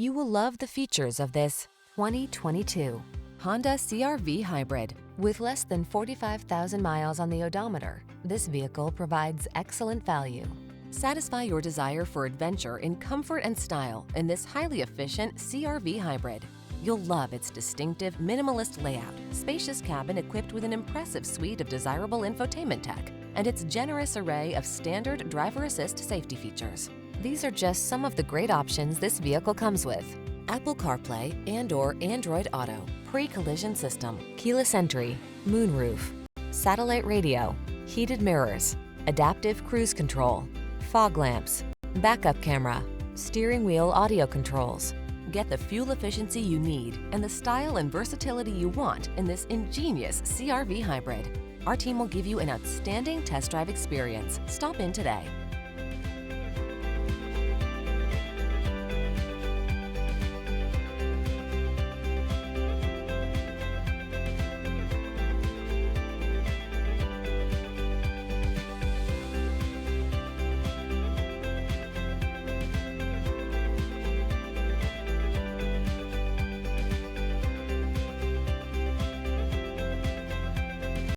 You will love the features of this 2022 Honda CR-V Hybrid. With less than 45,000 miles on the odometer, this vehicle provides excellent value. Satisfy your desire for adventure in comfort and style in this highly efficient CR-V Hybrid. You'll love its distinctive minimalist layout, spacious cabin equipped with an impressive suite of desirable infotainment tech, and its generous array of standard driver assist safety features. These are just some of the great options this vehicle comes with: Apple CarPlay and/or Android Auto, pre-collision system, keyless entry, moonroof, satellite radio, heated mirrors, adaptive cruise control, fog lamps, backup camera, steering wheel audio controls. Get the fuel efficiency you need and the style and versatility you want in this ingenious CR-V Hybrid. Our team will give you an outstanding test drive experience. Stop in today.